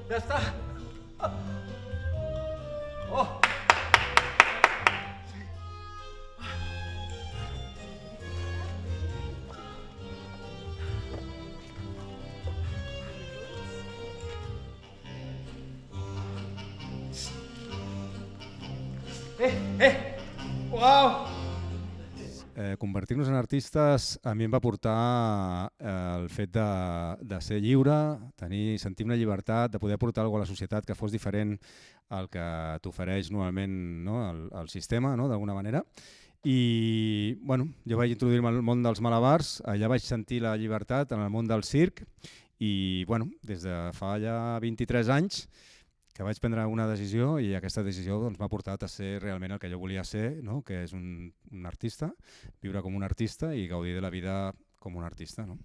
Ja està. Oh! Uau! Convertir-nos en artistes a mi em va portar el fet de ser lliure, sentir una llibertat, de poder aportar alguna cosa a la societat que fos diferent al que t'ofereix normalment, no, el sistema, no, d'alguna manera. I bueno, jo vaig introduir-me al món dels malabars, allà vaig sentir la llibertat en el món del circ i bueno, des de fa ja 23 anys que vaig prendre una decisió i aquesta decisió doncs, m'ha portat a ser realment el que jo volia ser, no? Que és un artista, viure com un artista i gaudir de la vida com un artista. No?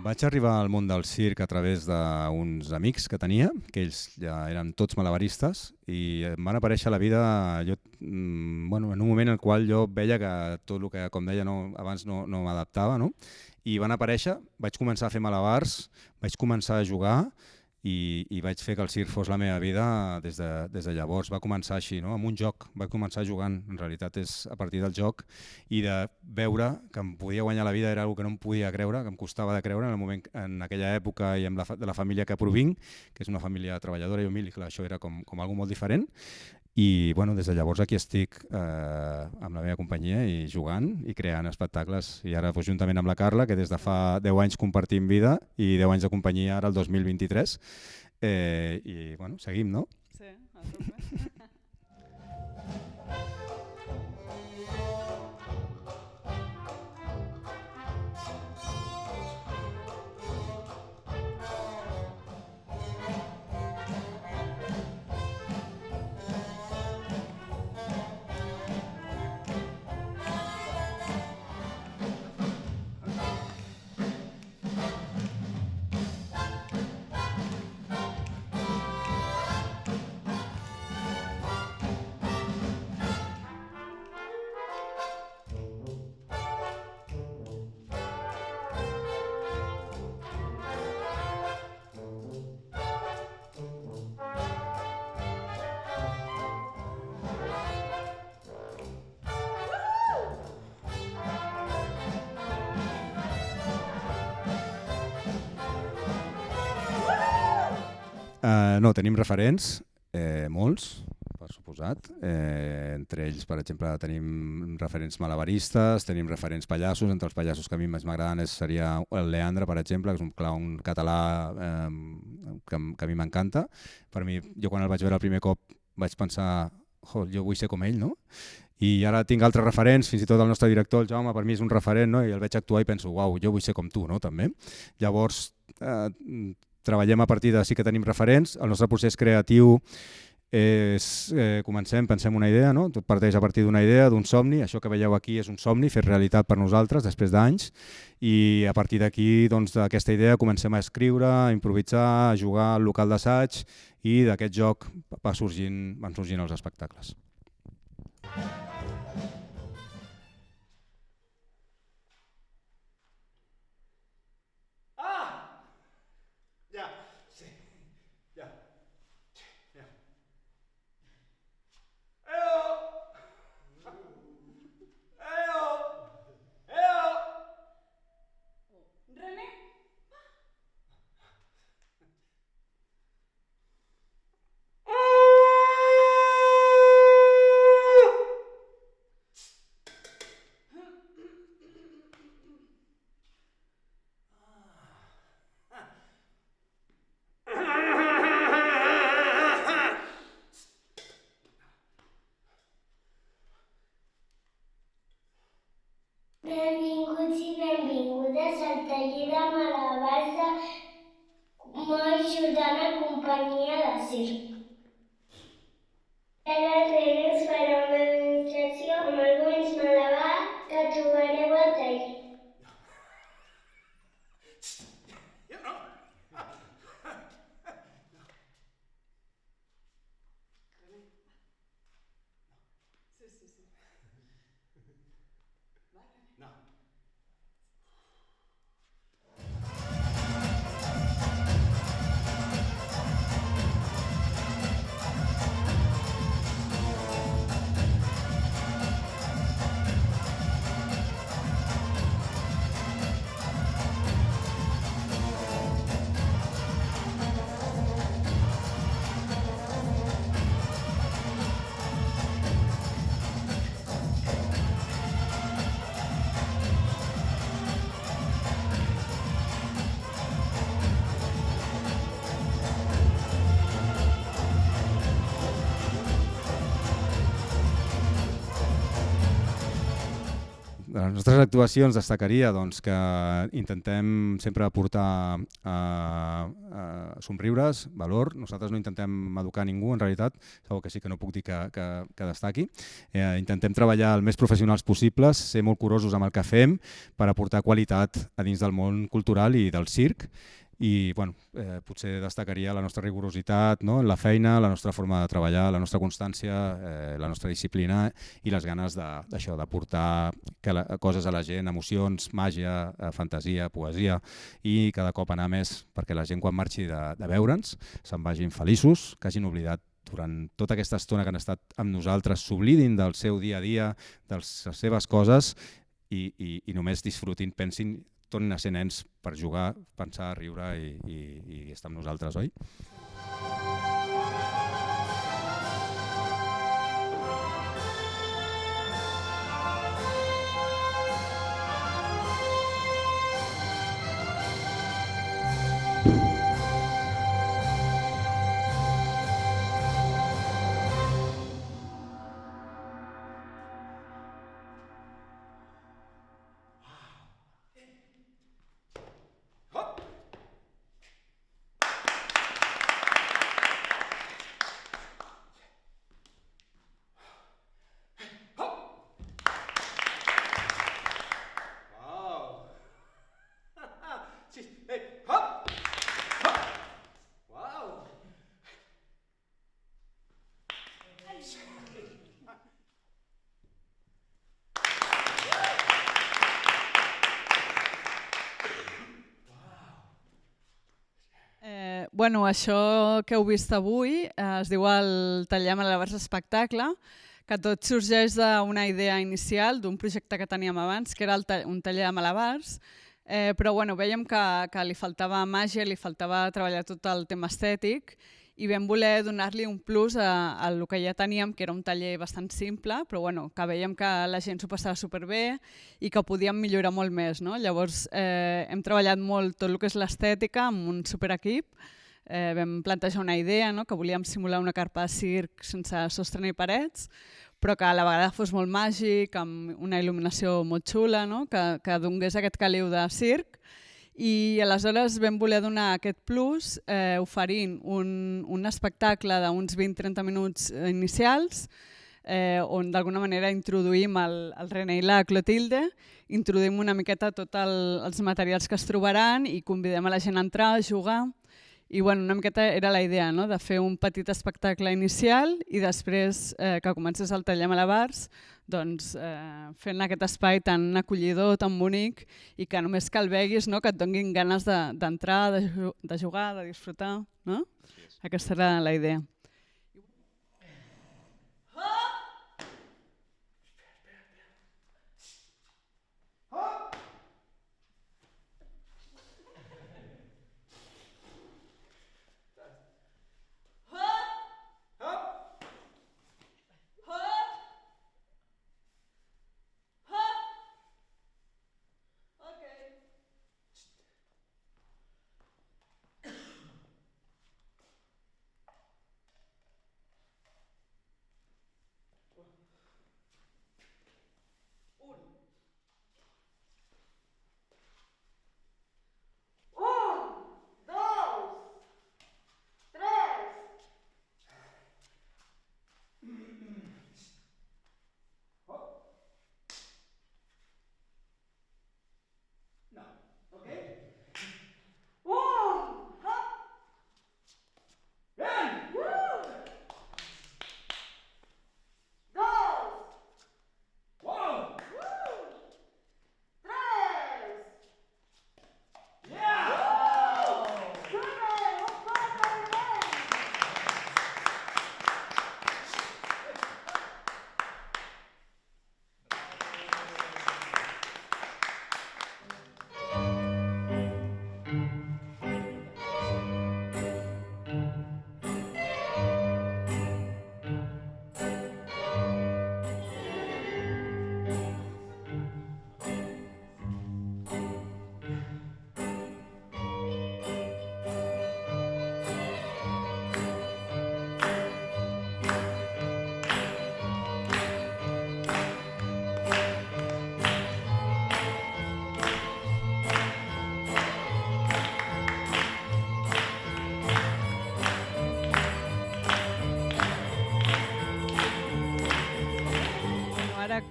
Vaig arribar al món del circ a través d'uns amics que tenia, que ells ja eren tots malabaristes i em van aparèixer a la vida en un moment en el qual jo veia que tot el que, com deia, abans no m'adaptava, no? I van aparèixer, vaig començar a fer malabars, vaig començar a jugar i vaig fer que el circ fos la meva vida des de llavors. Va començar així, no? Amb un joc, vaig començar jugant, en realitat és a partir del joc, i de veure que em podia guanyar la vida era una cosa que no em podia creure, que em costava de creure en el moment, en aquella època i amb de la família que provinc, que és una família treballadora i humil, i clar, això era com algo molt diferent. I bueno, des de llavors aquí estic amb la meva companyia i jugant i creant espectacles. I ara juntament amb la Carla, que des de fa 10 anys compartim vida i 10 anys de companyia ara el 2023. I bueno, seguim, no? Sí, a tope. No, tenim referents, molts, per suposat. Entre ells, per exemple, tenim referents malabaristes, tenim referents pallassos. Entre els pallassos que a mi més m'agraden seria el Leandre, per exemple, que és un clown català que a mi m'encanta. Per mi, jo quan el vaig veure el primer cop vaig pensar, jo vull ser com ell, no? I ara tinc altres referents, fins i tot el nostre director, el Jaume, per mi és un referent, no? I el veig actuar i penso, uau, jo vull ser com tu, no? També. Llavors, treballem a partir de sí que tenim referents. El nostre procés creatiu és, pensem una idea, no? Tot parteix a partir d'una idea, d'un somni. Això que veieu aquí és un somni fet realitat per nosaltres després d'anys, i a partir d'aquí, doncs, d'aquesta idea comencem a escriure, a improvisar, a jugar al local d'assaig, i d'aquest joc van sorgint els espectacles. Benvinguts i benvingudes al taller de malabars de Moi Jordana Companyia de Circ. Ara darrere us farà una demostració amb alguns malabars que trobareu al taller. De les nostres actuacions destacaria doncs, que intentem sempre aportar somriures, valor. Nosaltres no intentem educar ningú, en realitat, segur que sí que no puc dir que destaqui. Intentem treballar el més professionals possibles, ser molt curosos amb el que fem per aportar qualitat a dins del món cultural i del circ. I bueno, potser destacaria la nostra rigorositat, no? La feina, la nostra forma de treballar, la nostra constància, la nostra disciplina i les ganes d'això, d'aportar coses a la gent, emocions, màgia, fantasia, poesia, i cada cop anar més perquè la gent quan marxi de veure'ns se'n vagin feliços, que hagin oblidat durant tota aquesta estona que han estat amb nosaltres, s'oblidin del seu dia a dia, de les seves coses i només disfrutin, pensin, tornin a ser nens per jugar, pensar, riure i estar amb nosaltres, oi? Bueno, això que heu vist avui es diu el taller Malabars Espectacle, que tot sorgeix d'una idea inicial d'un projecte que teníem abans, que era un taller de malabars, però bueno, veiem que li faltava màgia, li faltava treballar tot el tema estètic i vam voler donar-li un plus a el que ja teníem, que era un taller bastant simple, però bueno, que veiem que la gent s'ho passava superbé i que podíem millorar molt més, no? Llavors hem treballat molt tot el que és l'estètica amb un superequip. Vam plantejar una idea, no? Que volíem simular una carpa de circ sense sostre ni parets, però que a la vegada fos molt màgic, amb una il·luminació molt xula, no? Que donés aquest caliu de circ. I aleshores vam voler donar aquest plus oferint un espectacle d'uns 20-30 minuts inicials on d'alguna manera introduïm el René i la Clotilde, introduïm una miqueta tots els materials que es trobaran i convidem a la gent a entrar, a jugar. I bueno, una miqueta era la idea, no? De fer un petit espectacle inicial i després que comences el taller malabars, doncs, fent aquest espai tan acollidor, tan bonic i que només que el veguis, no? Que et donguin ganes d'entrar, de jugar, de disfrutar. No? Aquesta era la idea.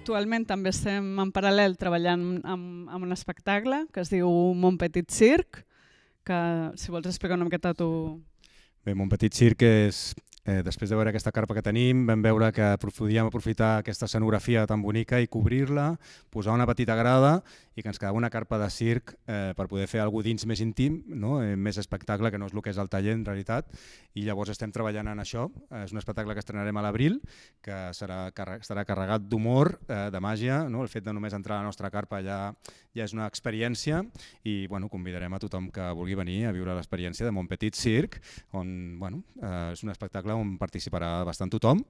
actualment també estem en paral·lel treballant amb un espectacle que es diu Mon Petit Circ, que si vols explicar una miqueta tu... Bé, Mon Petit Circ és... Després de veure aquesta carpa que tenim, vam veure que podíem aprofitar aquesta escenografia tan bonica i cobrir-la, posar una petita grada i que ens quedava una carpa de circ per poder fer alguna cosa dins més íntim, no? Més espectacle, que no és el que és el taller en realitat, i llavors estem treballant en això. És un espectacle que estrenarem a l'abril, que estarà carregat d'humor, de màgia, no? El fet de només entrar a la nostra carpa ja és una experiència i convidarem a tothom que vulgui venir a viure l'experiència de Mon Petit Circ, on és un espectacle on participarà bastant tothom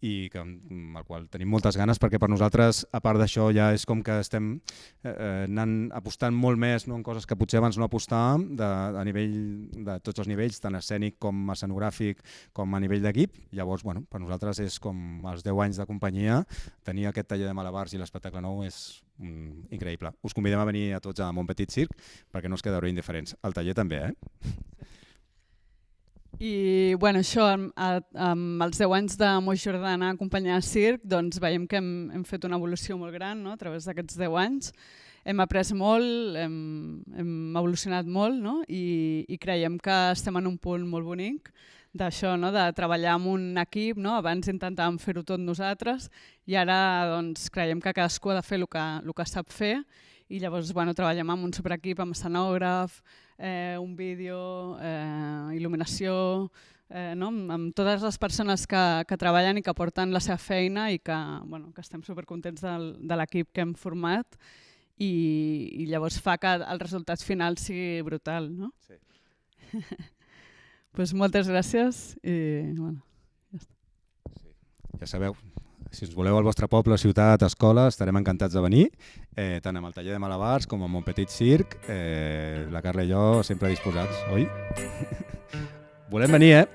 i amb el qual tenim moltes ganes, perquè per nosaltres, a part d'això, ja és com que estem anant apostant molt més en coses que potser abans no apostàvem a nivell de tots els nivells, tant escènic com escenogràfic com a nivell d'equip. Llavors, per nosaltres és com els 10 anys de companyia, tenir aquest taller de malabars i l'espectacle nou és increïble. Us convidem a venir a tots a Mon Petit Circ perquè no us quedareu indiferents. El taller també, I això, amb els 10 anys de Moix Jordana acompanyar circ, doncs veiem que hem fet una evolució molt gran, no? A través d'aquests 10 anys. Hem après molt, hem evolucionat molt, no? I creiem que estem en un punt molt bonic d'això, no? De treballar amb un equip. No? Abans intentàvem fer-ho tot nosaltres i ara doncs, creiem que cadascú ha de fer el que sap fer i llavors treballem amb un superequip, amb escenògraf, un vídeo, il·luminació, amb totes les persones que treballen i que porten la seva feina i que estem supercontents de l'equip que hem format i llavors fa que el resultat final sigui brutal. No? Sí. Pues moltes gràcies i ja està. Ja sabeu, si us voleu al vostre poble, ciutat, escola, estarem encantats de venir, tant amb el taller de malabars com amb Mon Petit Circ. La Carla i jo sempre disposats, oi? Volem venir,